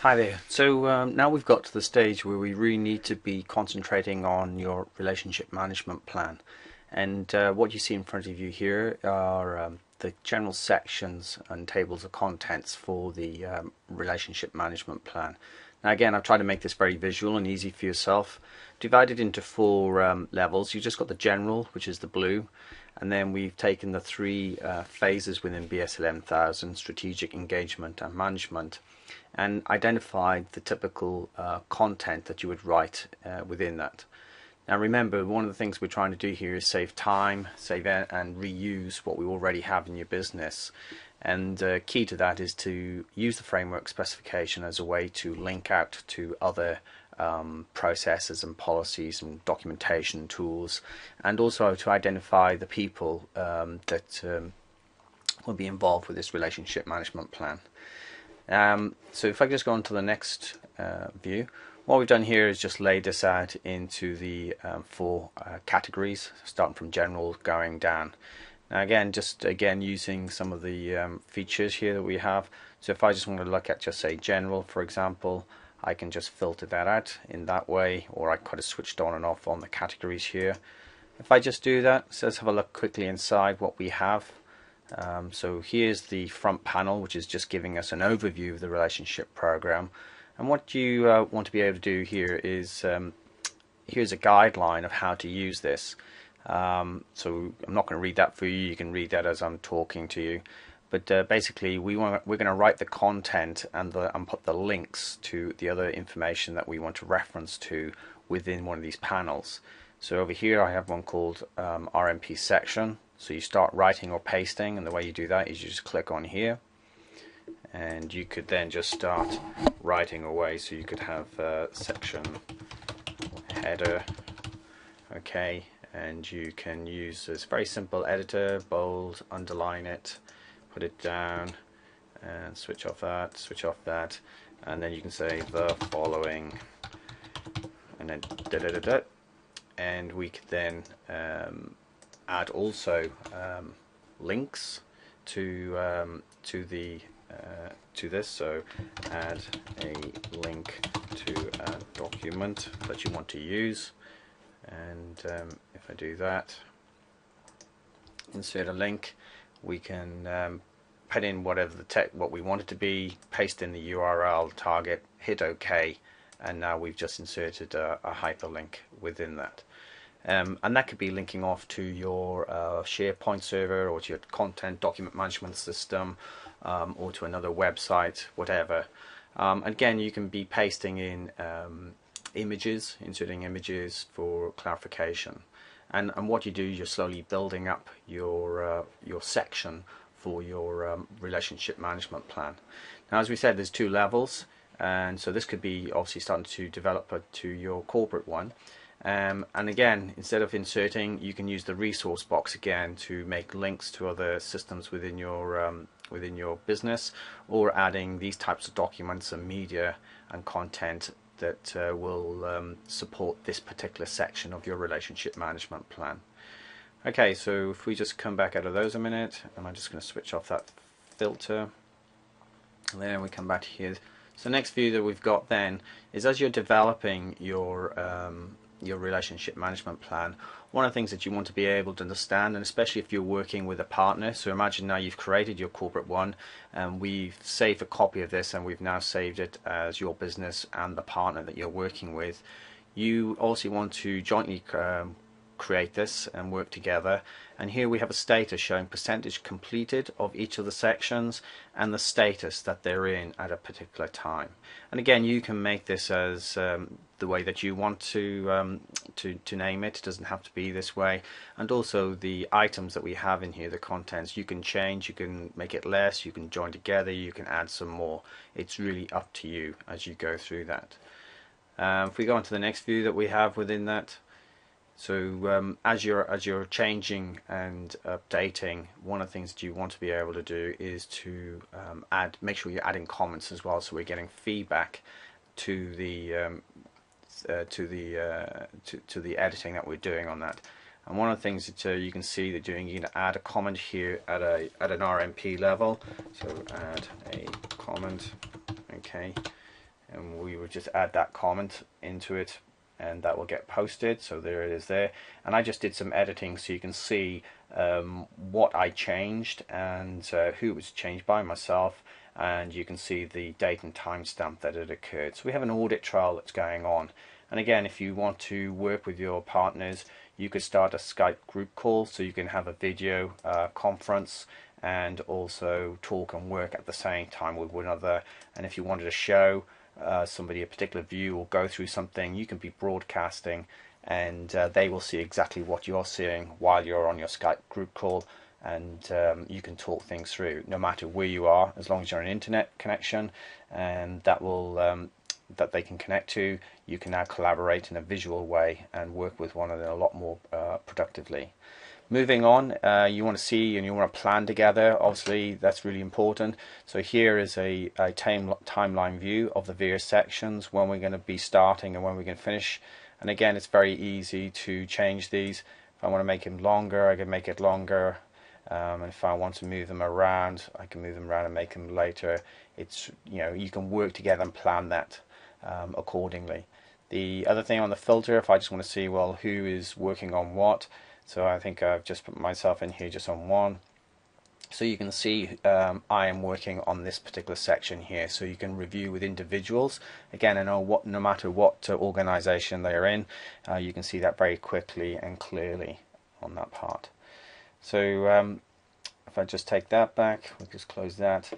Hi there. So now we've got to the stage where we really need to be concentrating on your relationship management plan. And what you see in front of you here are the general sections and tables of contents for the relationship management plan. Now again, I've tried to make this very visual and easy for yourself. Divided into four levels. You've just got the general, which is the blue. And then we've taken the three phases within BS 11000, strategic, engagement and management, and identified the typical content that you would write within that. Now remember, one of the things we're trying to do here is save time, save and reuse what we already have in your business. And key to that is to use the framework specification as a way to link out to other processes and policies and documentation tools, and also to identify the people that will be involved with this relationship management plan. So if I just go on to the next view, what we've done here is just lay this out into the four categories, starting from general going down. Now again, using some of the features here that we have. So if I just want to look at just say general, for example, I can just filter that out in that way, or I could have switched on and off on the categories here. If I just do that, so let's have a look quickly inside what we have. So here's the front panel, which is just giving us an overview of the relationship program. And what you want to be able to do here is here's a guideline of how to use this. So I'm not going to read that for you. You can read that as I'm talking to you. But basically, we're going to write the content and put the links to the other information that we want to reference to within one of these panels. So over here, I have one called RMP section. So you start writing or pasting, and the way you do that is you just click on here, and you could then just start writing away. So you could have section header, okay, and you can use this very simple editor, bold, underline it, put it down, and switch off that, and then you can say the following, and then and we could then add also links to this. So add a link to a document that you want to use, and if I do that, insert a link, we can put in whatever what we want it to be, paste in the URL target, hit OK, and now we've just inserted a hyperlink within that. And that could be linking off to your SharePoint server, or to your content document management system, or to another website, whatever. Again, you can be pasting in images, inserting images for clarification. And what you do, you're slowly building up your section for your relationship management plan. Now, as we said, there's two levels, and so this could be obviously starting to develop to your corporate one. And again, instead of inserting, you can use the resource box again to make links to other systems within your business, or adding these types of documents and media and content that will support this particular section of your relationship management plan. Okay, so if we just come back out of those a minute, and I'm just going to switch off that filter, and then we come back to here. So the next view that we've got then is, as you're developing your relationship management plan, one of the things that you want to be able to understand, and especially if you're working with a partner, so imagine now you've created your corporate one, and we've saved a copy of this, and we've now saved it as your business and the partner that you're working with. You also want to jointly create this and work together, and here we have a status showing percentage completed of each of the sections and the status that they're in at a particular time. And again, you can make this as the way that you want to name it. It doesn't have to be this way. And also the items that we have in here, the contents, you can change, you can make it less, you can join together, you can add some more. It's really up to you as you go through that. If we go on to the next view that we have within that, so as you're changing and updating, one of the things that you want to be able to do is to make sure you're adding comments as well, so we're getting feedback to the editing that we're doing on that. And one of the things that you can see that doing, you can add a comment here at an RMP level. So add a comment, okay, and we would just add that comment into it, and that will get posted. So there it is there. And I just did some editing so you can see what I changed and who it was changed by, myself, and you can see the date and timestamp that it occurred. So we have an audit trail that's going on. And again, if you want to work with your partners, you could start a Skype group call so you can have a video conference and also talk and work at the same time with one another. And if you wanted to show somebody a particular view or go through something, you can be broadcasting, and they will see exactly what you're seeing while you're on your Skype group call, and you can talk things through no matter where you are, as long as you're on an internet connection, and that will that they can connect to. You can now collaborate in a visual way and work with one another a lot more productively. Moving on, you want to see and you want to plan together. Obviously, that's really important. So here is a timeline view of the various sections, when we're going to be starting and when we're going to finish. And again, it's very easy to change these. If I want to make them longer, I can make it longer. And if I want to move them around, I can move them around and make them later. It's, you can work together and plan that accordingly. The other thing on the filter, if I just want to see, well, who is working on what. So I think I've just put myself in here just on one. So you can see I am working on this particular section here. So you can review with individuals. Again, no matter what organization they are in, you can see that very quickly and clearly on that part. So if I just take that back, we'll just close that.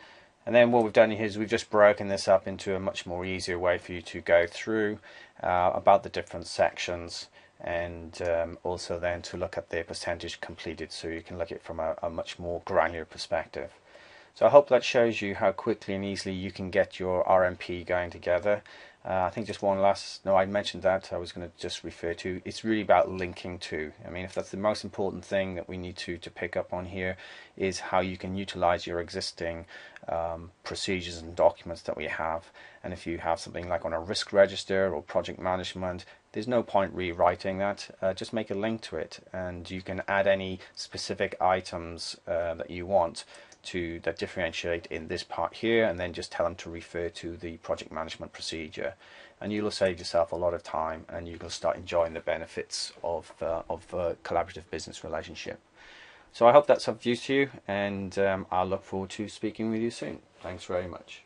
And then what we've done here is we've just broken this up into a much more easier way for you to go through about the different sections, and also then to look at their percentage completed, so you can look at it from a much more granular perspective. So I hope that shows you how quickly and easily you can get your RMP going together. I think just one last, no, I mentioned that, I was going to just refer to, it's really about linking to. I mean, if that's the most important thing that we need to pick up on here, is how you can utilize your existing procedures and documents that we have. And if you have something like on a risk register or project management, there's no point rewriting that. Just make a link to it, and you can add any specific items that you want that differentiate in this part here, and then just tell them to refer to the project management procedure, and you'll save yourself a lot of time, and you will start enjoying the benefits of a collaborative business relationship. So I hope that's of use to you, and I'll look forward to speaking with you soon. Thanks very much.